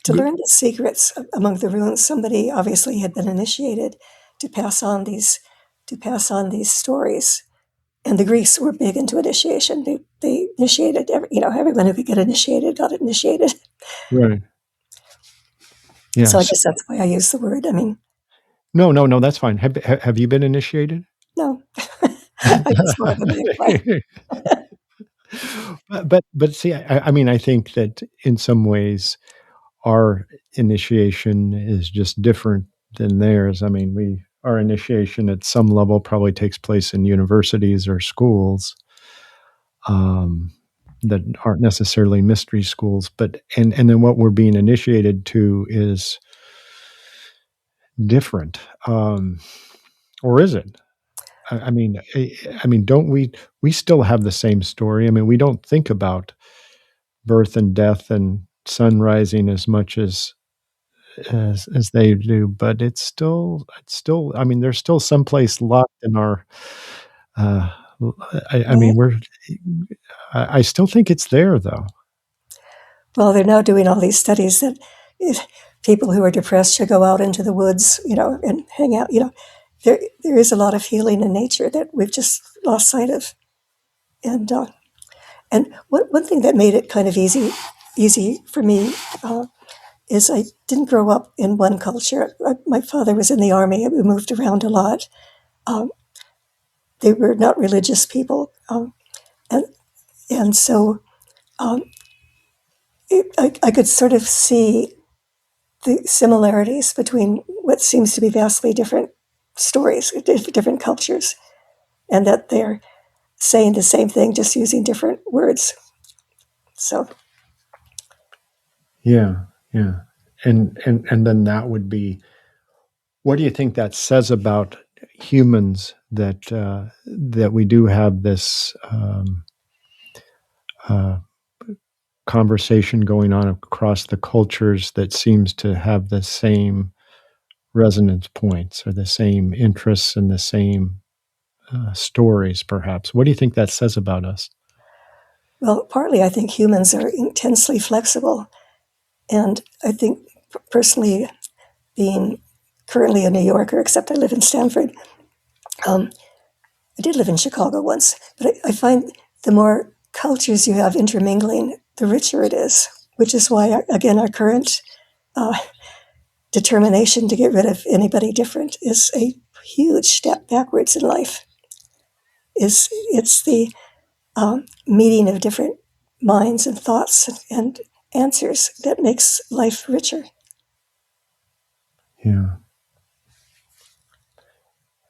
to learn the secrets among the runes, somebody obviously had been initiated to pass on these stories. And the Greeks were big into initiation. They initiated everyone who could get initiated got initiated. right. So I Yes. guess that's why I use the word. I mean, No, that's fine. Have you been initiated? no, I just more of a magpie. But see, I mean, I think that in some ways our initiation is just different than theirs. I mean, our initiation at some level probably takes place in universities or schools that aren't necessarily mystery schools, but and then what we're being initiated to is different, or is it? I mean, don't we still have the same story? I mean, we don't think about birth and death and sun rising as much as they do, but it's still. I mean, there's still someplace locked in our. Uh, I Right. mean, I still think it's there, though. Well, they're now doing all these studies that people who are depressed should go out into the woods, and hang out. There is a lot of healing in nature that we've just lost sight of. And one thing that made it kind of easy for me is I didn't grow up in one culture. My father was in the army. We moved around a lot. Um, they were not religious people, and so um, I could sort of see the similarities between what seems to be vastly different stories, different cultures, and that they're saying the same thing, just using different words. So, Yeah, yeah. And then that would be, what do you think that says about humans, that we do have this uh, conversation going on across the cultures that seems to have the same resonance points, or the same interests, and the same stories, perhaps? What do you think that says about us? well, partly I think humans are intensely flexible. And I think personally, being currently a New Yorker, except I live in Stanford, um, I did live in Chicago once, but I find the more cultures you have intermingling, the richer it is, which is why, again, our current uh, determination to get rid of anybody different is a huge step backwards in life. It's the meeting of different minds and thoughts and answers that makes life richer. Yeah.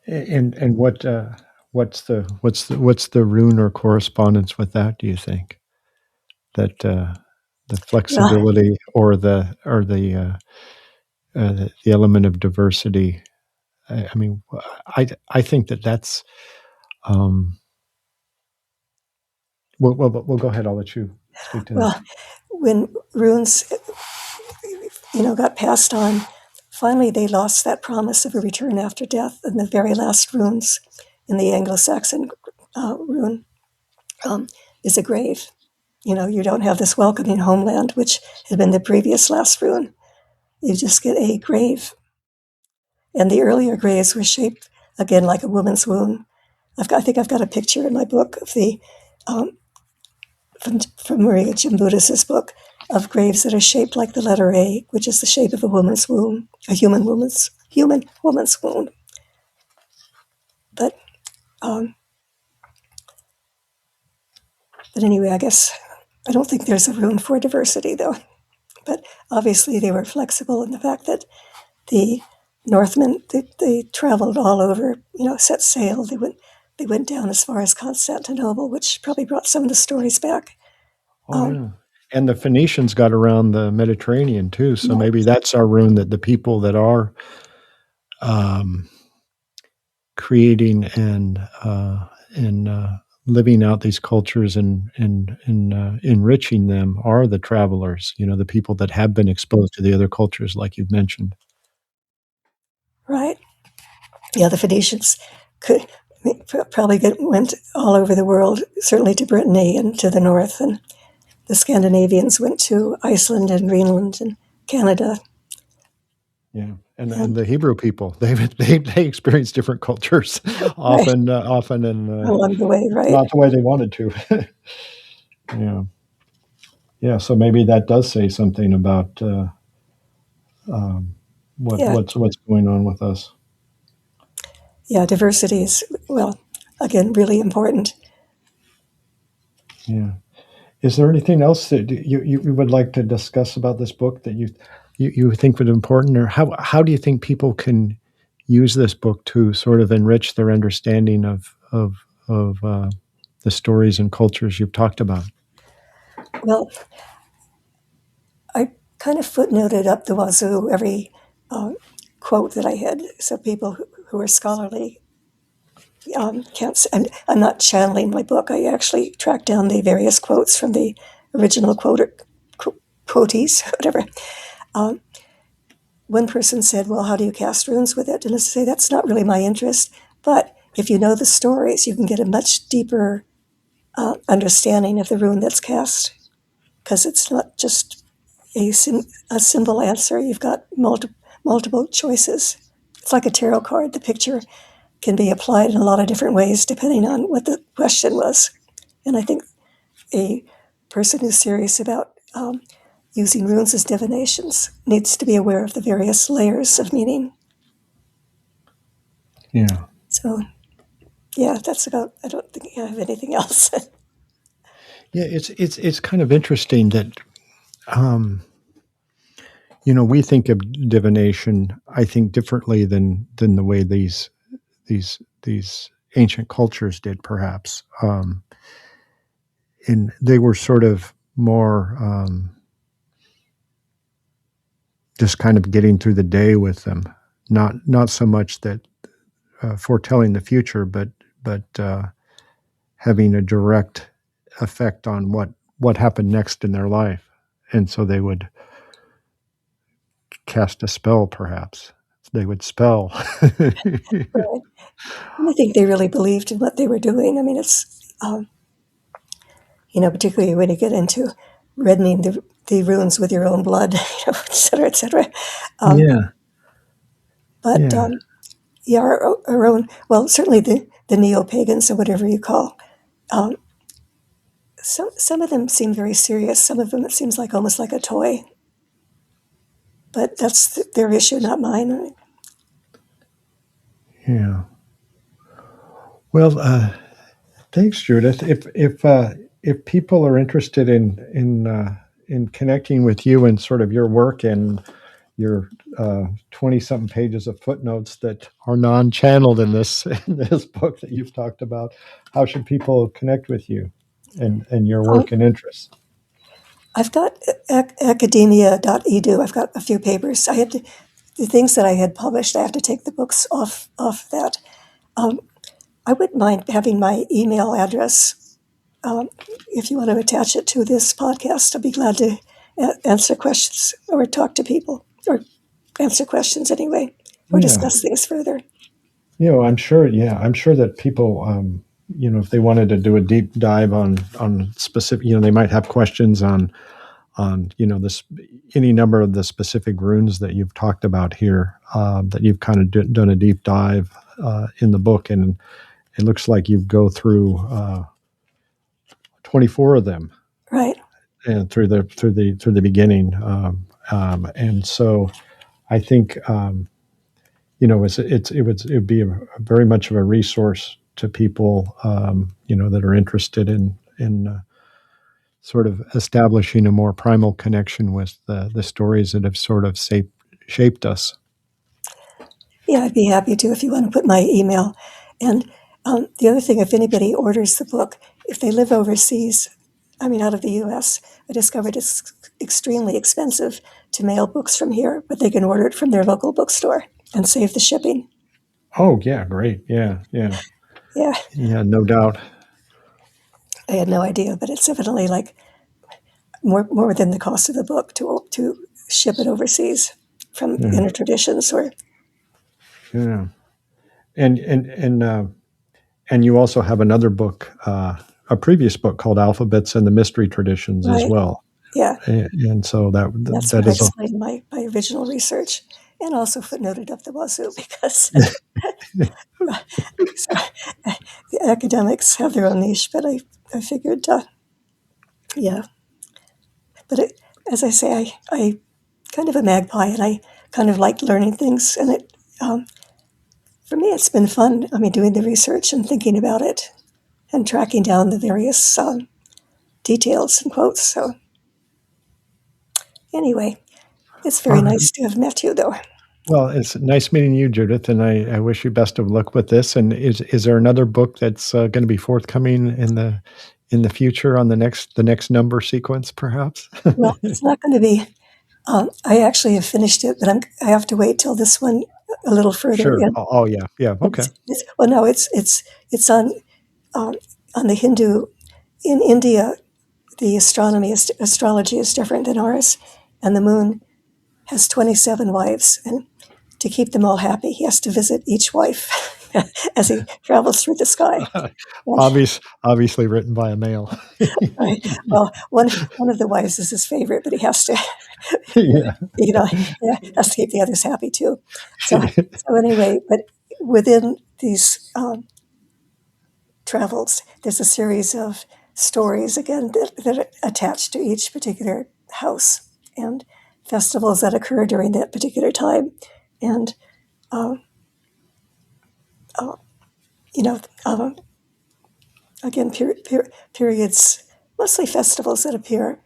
And what's the rune or correspondence with that, do you think? That the Well, flexibility, or the element of diversity. I mean, I think that's. Um, we'll go ahead. I'll let you speak to that. well, when runes, got passed on, finally they lost that promise of a return after death. And the very last runes in the Anglo-Saxon rune is a grave. You don't have this welcoming homeland, which had been the previous last rune. You just get a grave. And the earlier graves were shaped, again, like a woman's womb. I think I've got a picture in my book of the um, from Maria Gimbutas' book, of graves that are shaped like the letter A, which is the shape of a woman's womb, a human woman's womb. But um, but anyway, I guess I don't think there's a room for diversity, though. But obviously, they were flexible in the fact that the Northmen they traveled all over, set sail. They went down as far as Constantinople, which probably brought some of the stories back. Oh Um, yeah. And the Phoenicians got around the Mediterranean too, so yeah, maybe that's our rune, that the people that are um, creating and living out these cultures, and enriching them, are the travelers. The people that have been exposed to the other cultures, like you've mentioned. right. Yeah, the Phoenicians could probably went all over the world, certainly to Brittany and to the north, and the Scandinavians went to Iceland and Greenland and Canada. Yeah, and And the Hebrew people, they experience different cultures, right often, and along the way, right? not the way they wanted to. Yeah, yeah. So maybe that does say something about um, Yeah, what's going on with us. yeah. Diversity is, well, again, really important. Yeah. Is there anything else that you would like to discuss about this book that you think would be important, or how do you think people can use this book to sort of enrich their understanding of the stories and cultures you've talked about? Well, I kind of footnoted up the wazoo every uh, quote that I had, so people who are scholarly can't. I'm not channeling my book. I actually tracked down the various quotes from the original quotees, whatever. Um, One person said, "Well, how do you cast runes with it?" And I say, "That's not really my interest. But if you know the stories, you can get a much deeper understanding of the rune that's cast." because it's not just a simple answer. You've got multiple choices. It's like a tarot card. The picture can be applied in a lot of different ways depending on what the question was. And I think a person who's serious about using runes as divinations needs to be aware of the various layers of meaning. Yeah. So, yeah, that's about. I don't think I have anything else. Yeah, it's kind of interesting that we think of divination, I think, differently than the way these ancient cultures did, perhaps. And they were sort of more just kind of getting through the day with them, not so much that foretelling the future, but having a direct effect on what happened next in their life. And so they would cast a spell, perhaps. They would spell. Right. And I think they really believed in what they were doing. I mean, it's, particularly when you get into reddening the runes with your own blood, et cetera, et cetera. Yeah. But Yeah. our own, well, certainly the neo-pagans or whatever you call, some of them seem very serious. Some of them it seems like almost like a toy. But that's their issue, not mine. Yeah. Well, thanks, Judith. If people are interested in connecting with you and sort of your work and your 20-something pages of footnotes that are non-channeled in this book that you've talked about, how should people connect with you and your work and interests? I've got academia.edu. I've got a few papers. The things that I had published, I have to take the books off that. I wouldn't mind having my email address. If you want to attach it to this podcast, I'd be glad to answer questions or talk to people or answer questions anyway, or discuss things further. I'm sure that people, if they wanted to do a deep dive on specific, they might have questions on this, any number of the specific runes that you've talked about here, that you've kind of done a deep dive in the book, and it looks like you go through 24 of them, right? And through the beginning, and so I think it would be very much of a resource to people that are interested in sort of establishing a more primal connection with the stories that have sort of shaped us. Yeah, I'd be happy to if you want to put my email. And the other thing, if anybody orders the book, if they live overseas, out of the U.S., I discovered it's extremely expensive to mail books from here, but they can order it from their local bookstore and save the shipping. Oh, yeah, great. Yeah. Yeah, no doubt. I had no idea, but it's evidently like more than the cost of the book to ship it overseas from inner traditions or. Yeah, and you also have another book, a previous book called Alphabets and the Mystery Traditions, right, as well. Yeah, and so that's that where is I explained my original research, and also footnoted up the wazoo because so, the academics have their own niche, but I figured, yeah. But as I say, I kind of a magpie, and I kind of like learning things, and it for me it's been fun. Doing the research and thinking about it, and tracking down the various details and quotes. So anyway, it's very nice to have met you, though. Well, it's nice meeting you, Judith, and I wish you best of luck with this. And is there another book that's going to be forthcoming in the future on the next number sequence, perhaps? Well, it's not going to be. I actually have finished it, but I have to wait till this one a little further. Sure. Oh, yeah. Okay. It's on the Hindu. In India, the astrology is different than ours, and the moon has 27 wives, and to keep them all happy, he has to visit each wife. as he travels through the sky. Obviously written by a male. Right. Well, one of the wives is his favorite, but he has to, Yeah. has to keep the others happy too. So anyway, but within these travels, there's a series of stories again that are attached to each particular house and festivals that occur during that particular time, and uh, uh, you know, again, periods, mostly festivals that appear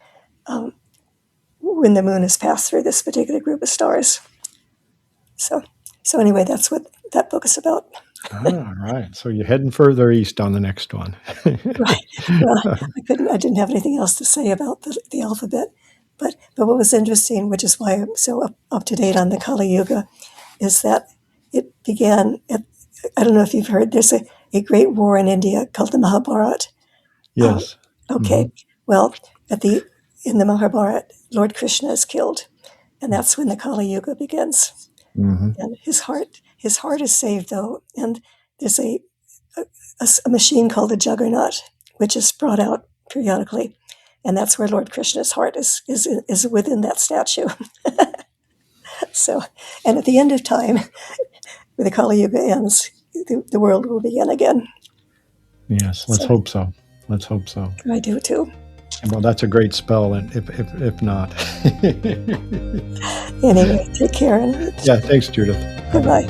when the moon has passed through this particular group of stars. So, anyway, that's what that book is about. All right. So you're heading further east on the next one. Right. Well, I didn't have anything else to say about the alphabet, but what was interesting, which is why I'm so up to date on the Kali Yuga, is that it began. I don't know if you've heard. There's a great war in India called the Mahabharata. Yes. Okay. Well, in the Mahabharata, Lord Krishna is killed, and that's when the Kali Yuga begins. Mm-hmm. And his heart is saved though, and there's a machine called a juggernaut, which is brought out periodically, and that's where Lord Krishna's heart is within that statue. So, and at the end of time, when the Kali Yuga ends, the world will begin again. Yes, let's hope so. Let's hope so. I do too. Well, that's a great spell, and if not. Anyway, take care. And yeah, thanks, Judith. goodbye.